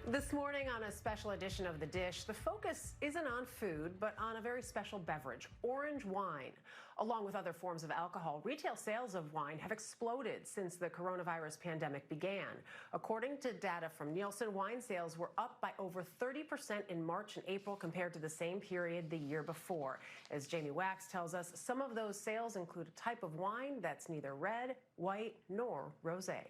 This morning on a special edition of The Dish, the focus isn't on food, but on a very special beverage, orange wine. Along with other forms of alcohol, retail sales of wine have exploded since the coronavirus pandemic began. According to data from Nielsen, wine sales were up by over 30% in March and April compared to the same period the year before. As Jamie Wax tells us, some of those sales include a type of wine that's neither red, white, nor rosé.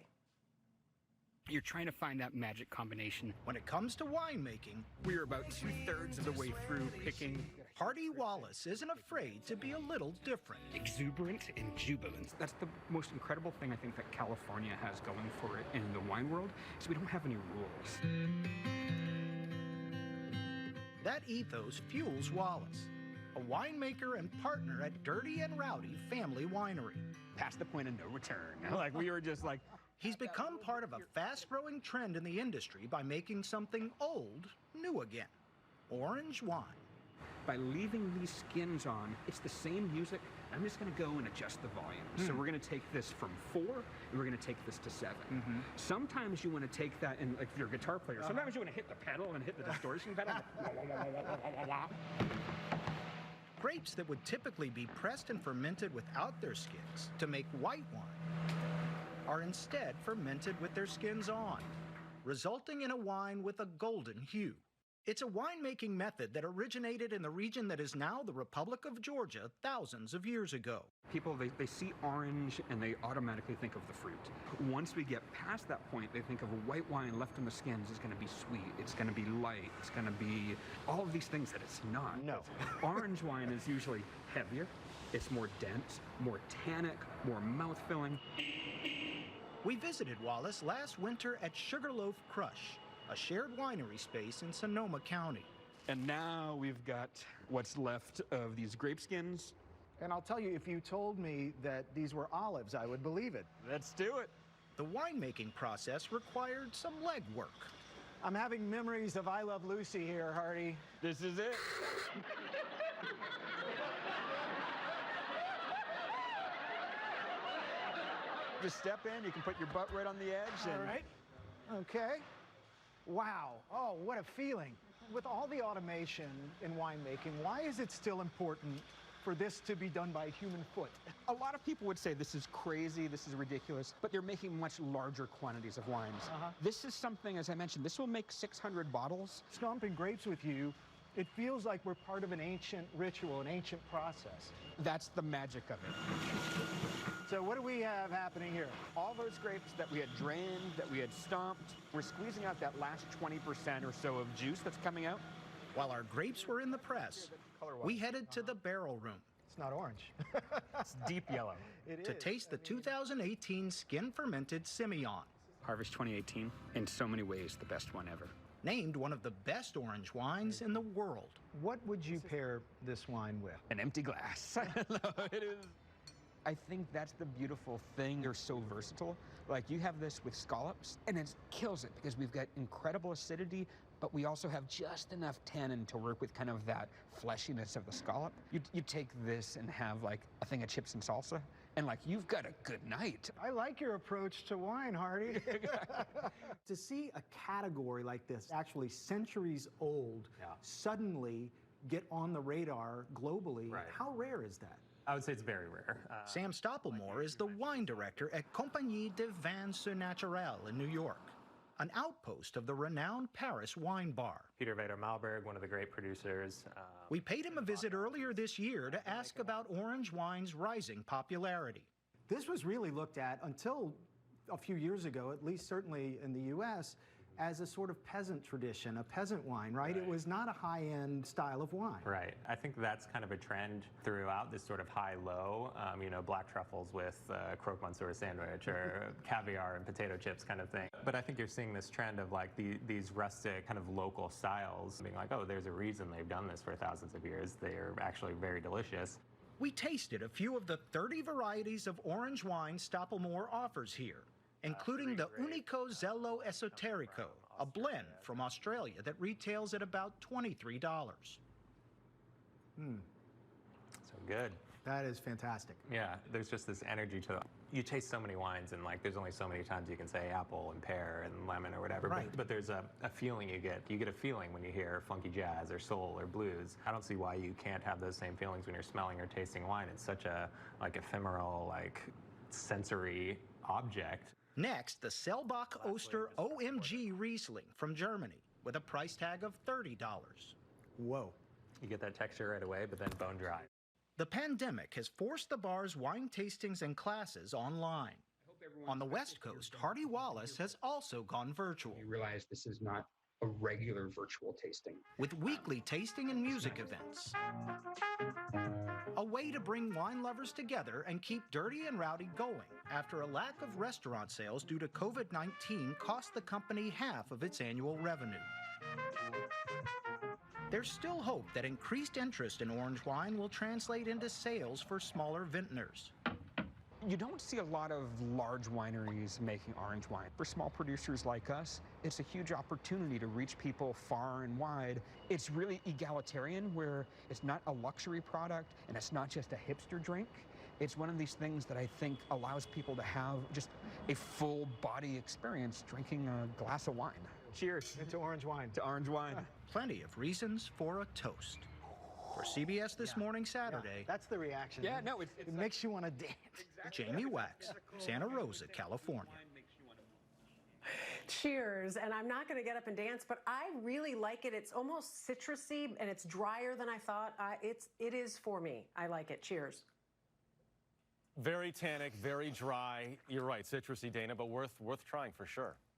You're trying to find that magic combination. When it comes to winemaking, We're about 2/3 of the way through picking Hardy Wallace isn't afraid to be a little different. exuberant and jubilant. That's the most incredible thing I think that California has going for it in the wine world, is we don't have any rules. That ethos fuels Wallace, a winemaker and partner at Dirty and Rowdy Family Winery. Past the point of no return. Like, we were just like, He's become part of a fast-growing trend in the industry by making something old new again, orange wine. by leaving these skins on, it's the same music. I'm just going to go and adjust the volume. So we're going to take this from 4, and we're going to take this to 7. Sometimes you want to take that, and like if you're a guitar player, sometimes you want to hit the pedal and hit the distortion pedal. Grapes that would typically be pressed and fermented without their skins to make white wine are instead fermented with their skins on, resulting in a wine with a golden hue. It's a winemaking method that originated in the region that is now the Republic of Georgia thousands of years ago. People, they see orange and they automatically think of the fruit. Once we get past that point, they think of a white wine left in the skins is going to be sweet, it's going to be light, it's going to be all of these things that it's not. No. Orange wine is usually heavier, it's more dense, more tannic, more mouth-filling. We visited Wallace last winter at Sugarloaf Crush, a shared winery space in Sonoma County. And now we've got what's left of these grape skins. And I'll tell you, if you told me that these were olives, I would believe it. Let's do it. The winemaking process required some legwork. I'm having memories of I Love Lucy here, Hardy. This is it. Just step in, you can put your butt right on the edge. All right. Okay. Wow. Oh, what a feeling. With all the automation in winemaking, why is it still important for this to be done by a human foot? A lot of people would say this is crazy, this is ridiculous, but they're making much larger quantities of wines. This is something, as I mentioned, this will make 600 bottles. Stomping grapes with you, it feels like we're part of an ancient ritual, an ancient process. That's the magic of it. So what do we have happening here? All those grapes that we had drained, that we had stomped, we're squeezing out that last 20% or so of juice that's coming out. While our grapes were in the press, we headed to the barrel room It's not orange. It's deep yellow. to taste the 2018 skin-fermented Simeon, Harvest 2018, in so many ways, the best one ever. named one of the best orange wines in the world. What would you pair this wine with? An empty glass. No, it is. I think that's the beautiful thing. They're so versatile. Like, you have this with scallops, and it kills it because we've got incredible acidity, but we also have just enough tannin to work with kind of that fleshiness of the scallop. You take this and have, like, a thing of chips and salsa, and, like, you've got a good night. I like your approach to wine, Hardy. To see a category like this, actually centuries old, suddenly get on the radar globally, how rare is that? I would say it's very rare. Sam Stoppelmoor is the wine director at Compagnie de Vins Surnaturel in New York, an outpost of the renowned Paris wine bar. Peter Vader Malberg, one of the great producers. We paid him a visit earlier this year to ask about orange wine's rising popularity. This was really looked at until a few years ago, at least certainly in the U.S., as a sort of peasant tradition, a peasant wine, right? It was not a high-end style of wine. Right. I think that's kind of a trend throughout, this sort of high-low, you know, black truffles with croque monsieur sandwich or caviar and potato chips kind of thing. But I think you're seeing this trend of like these rustic kind of local styles being like, oh, there's a reason they've done this for thousands of years. They're actually very delicious. We tasted a few of the 30 varieties of orange wine Stoppelmoor offers here, including the Unico Zello Esoterico, a blend from Australia that retails at about $23. So good. That is fantastic. Yeah, there's just this energy to it. You taste so many wines, and like there's only so many times you can say apple and pear and lemon or whatever. Right. But there's a feeling you get. You get a feeling when you hear funky jazz or soul or blues. I don't see why you can't have those same feelings when you're smelling or tasting wine. It's such a like ephemeral, like sensory object. Next, the Selbach Oster OMG Riesling from Germany with a price tag of $30. Whoa. You get that texture right away, but then bone dry. The pandemic has forced the bar's wine tastings and classes online. On the West Coast, Hardy Wallace has also gone virtual. You realize this is not a regular virtual tasting. With weekly tasting and music events. A way to bring wine lovers together and keep Dirty and Rowdy going after a lack of restaurant sales due to COVID-19 cost the company half of its annual revenue. There's still hope that increased interest in orange wine will translate into sales for smaller vintners. You don't see a lot of large wineries making orange wine. For small producers like us, it's a huge opportunity to reach people far and wide. It's really egalitarian, where it's not a luxury product and it's not just a hipster drink. It's one of these things that I think allows people to have just a full body experience drinking a glass of wine. Cheers. To orange wine. To orange wine. Plenty of reasons for a toast. For CBS This Morning Saturday, That's the reaction. Yeah, no, it makes you want to dance. Jamie Wax, Santa Rosa, California. Cheers. And I'm not going to get up and dance, but I really like it. It's almost citrusy and it's drier than I thought. It is for me. I like it. Cheers. Very tannic, very dry. You're right, citrusy, Dana, but worth trying for sure.